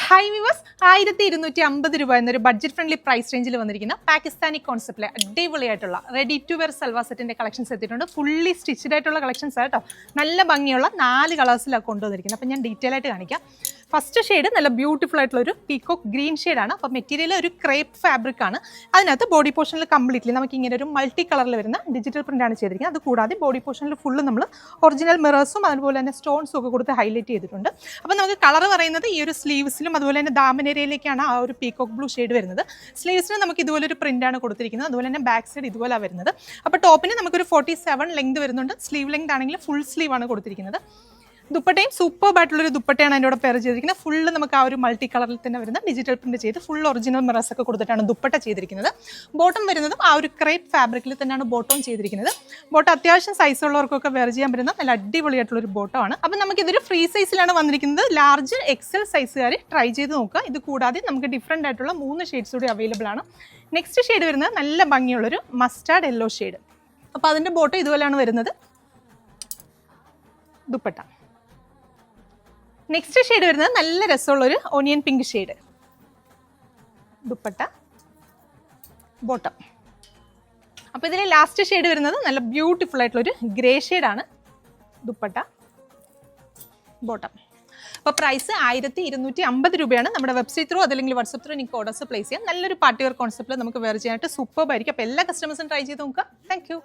High viewers 1250 രൂപ എന്നൊരു budget friendly price റേഞ്ചിൽ വന്നിരിക്കുന്ന പാകിസ്ഥാനി കോൺസെപ്റ്റിലെ അടിപൊളിയായിട്ടുള്ള റെഡി ടു വെയർ സൽവാർ സെറ്റിന്റെ കളക്ഷൻസ് എത്തിയിട്ടുണ്ട്. ഫുള്ളി സ്റ്റിച്ച്ഡ് ആയിട്ടുള്ള കളക്ഷൻസ് ആട്ടോ. നല്ല ഭംഗിയുള്ള 4 കളേഴ്സിലാണ് കൊണ്ടുവന്നിരിക്കുന്നത്. അപ്പം ഞാൻ ഡീറ്റെയിൽ ആയിട്ട് കാണിക്കാം. ഫസ്റ്റ് ഷെയ്ഡ് നല്ല ബ്യൂട്ടിഫുൾ ആയിട്ടുള്ള ഒരു പീകോക്ക് ഗ്രീൻ ഷെയ്ഡാണ്. അപ്പോൾ മെറ്റീരിയൽ ഒരു ക്രേപ്പ് ഫാബ്രിക് ആണ്. അതിനകത്ത് ബോഡി പോർഷനിൽ കംപ്ലീറ്റ്ലി നമുക്ക് ഇങ്ങനെ ഒരു മൾട്ടി കളറിൽ വരുന്ന ഡിജിറ്റൽ പ്രിന്റ് ആണ് ചെയ്തിരിക്കുന്നത്. അത് കൂടാതെ ബോഡി പോർഷനിൽ ഫുള്ള് നമ്മൾ ഒറിജിനൽ മിറേഴ്സും അതുപോലെ തന്നെ സ്റ്റോൺസും ഒക്കെ കൊടുത്ത് ഹൈലൈറ്റ് ചെയ്തിട്ടുണ്ട്. അപ്പോൾ നമുക്ക് കളർ പറയുന്നത് ഈ ഒരു സ്ലീവ്സിലും അതുപോലെ തന്നെ ദാമനേരിയയിലേക്കാണ് ആ ഒരു പീകോക്ക് ബ്ലൂ ഷെയ്ഡ് വരുന്നത്. സ്ലീവ്സിന് നമുക്ക് ഇതുപോലെ ഒരു പ്രിന്റാണ് കൊടുത്തിരിക്കുന്നത്. അതുപോലെ തന്നെ ബാക്ക് സൈഡ് ഇതുപോലെ വരുന്നത്. അപ്പോൾ ടോപ്പിന് നമുക്കൊരു 47 ലെങ്ത് വരുന്നുണ്ട്. സ്ലീവ് ലെങ്ത് ആണെങ്കിൽ ഫുൾ സ്ലീവ് ആണ് കൊടുത്തിരിക്കുന്നത്. ദുപ്പട്ടയും സൂപ്പർബായിട്ടുള്ളൊരു ദുപ്പട്ടയാണ് അതിൻ്റെ കൂടെ പെയർ ചെയ്തിരിക്കുന്നത്. ഫുള്ള് നമുക്ക് ആ ഒരു മൾട്ടി കളറിൽ തന്നെ വരുന്ന ഡിജിറ്റൽ പ്രിന്റ് ചെയ്ത് ഫുൾ ഒറിജിനൽ മിറേഴ്സ് ഒക്കെ കൊടുത്തിട്ടാണ് ദുപ്പട്ട ചെയ്തിരിക്കുന്നത്. ബോട്ടം വരുന്നതും ആ ഒരു ക്രേപ്പ് ഫാബ്രിക്കിൽ തന്നെയാണ് ബോട്ടം ചെയ്തിരിക്കുന്നത്. ബോട്ടം അത്യാവശ്യം സൈസ് ഉള്ളവർക്കൊക്കെ വെയർ ചെയ്യാൻ പറ്റുന്ന നല്ല അടിപൊളിയായിട്ടുള്ളൊരു ബോട്ടമാണ്. അപ്പം നമുക്കിതൊരു ഫ്രീ സൈസിലാണ് വന്നിരിക്കുന്നത്. ലാർജ് എക്സൽ സൈസുകാർ ട്രൈ ചെയ്ത് നോക്കുക. ഇത് കൂടാതെ നമുക്ക് ഡിഫറെൻ്റ് ആയിട്ടുള്ള 3 ഷെയ്ഡ്സ് കൂടി അവൈലബിൾ ആണ്. നെക്സ്റ്റ് ഷെയ്ഡ് വരുന്നത് നല്ല ഭംഗിയുള്ളൊരു മസ്റ്റാർഡ് യെല്ലോ ഷെയ്ഡ്. അപ്പോൾ അതിൻ്റെ ബോട്ടം ഇതുപോലെയാണ് വരുന്നത്. ദുപ്പട്ട നെക്സ്റ്റ് ഷെയ്ഡ് വരുന്നത് നല്ല രസമുള്ളൊരു onion pink shade. Dupatta bottom. അപ്പോൾ ഇതിലെ ലാസ്റ്റ് ഷെയ്ഡ് വരുന്നത് നല്ല ബ്യൂട്ടിഫുൾ ആയിട്ടുള്ളൊരു ഗ്രേ ഷെയ്ഡാണ്. ദുപ്പട്ട ബോട്ടം. അപ്പോൾ പ്രൈസ് 1250 രൂപയാണ്. നമ്മുടെ വെബ്സൈറ്റ് ത്രൂ അതല്ലെങ്കിൽ വാട്സപ്പ് ത്രൂ നിങ്ങൾക്ക് ഓർഡേഴ്സ് പ്ലേസ് ചെയ്യാം. നല്ലൊരു പാർട്ടി വെയർ കോൺസെപ്റ്റിൽ നമുക്ക് വെയർ ചെയ്യാനായിട്ട് സൂപ്പർബായിരിക്കും. അപ്പോൾ എല്ലാ കസ്റ്റമേഴ്സും ട്രൈ ചെയ്ത് നോക്കുക. താങ്ക്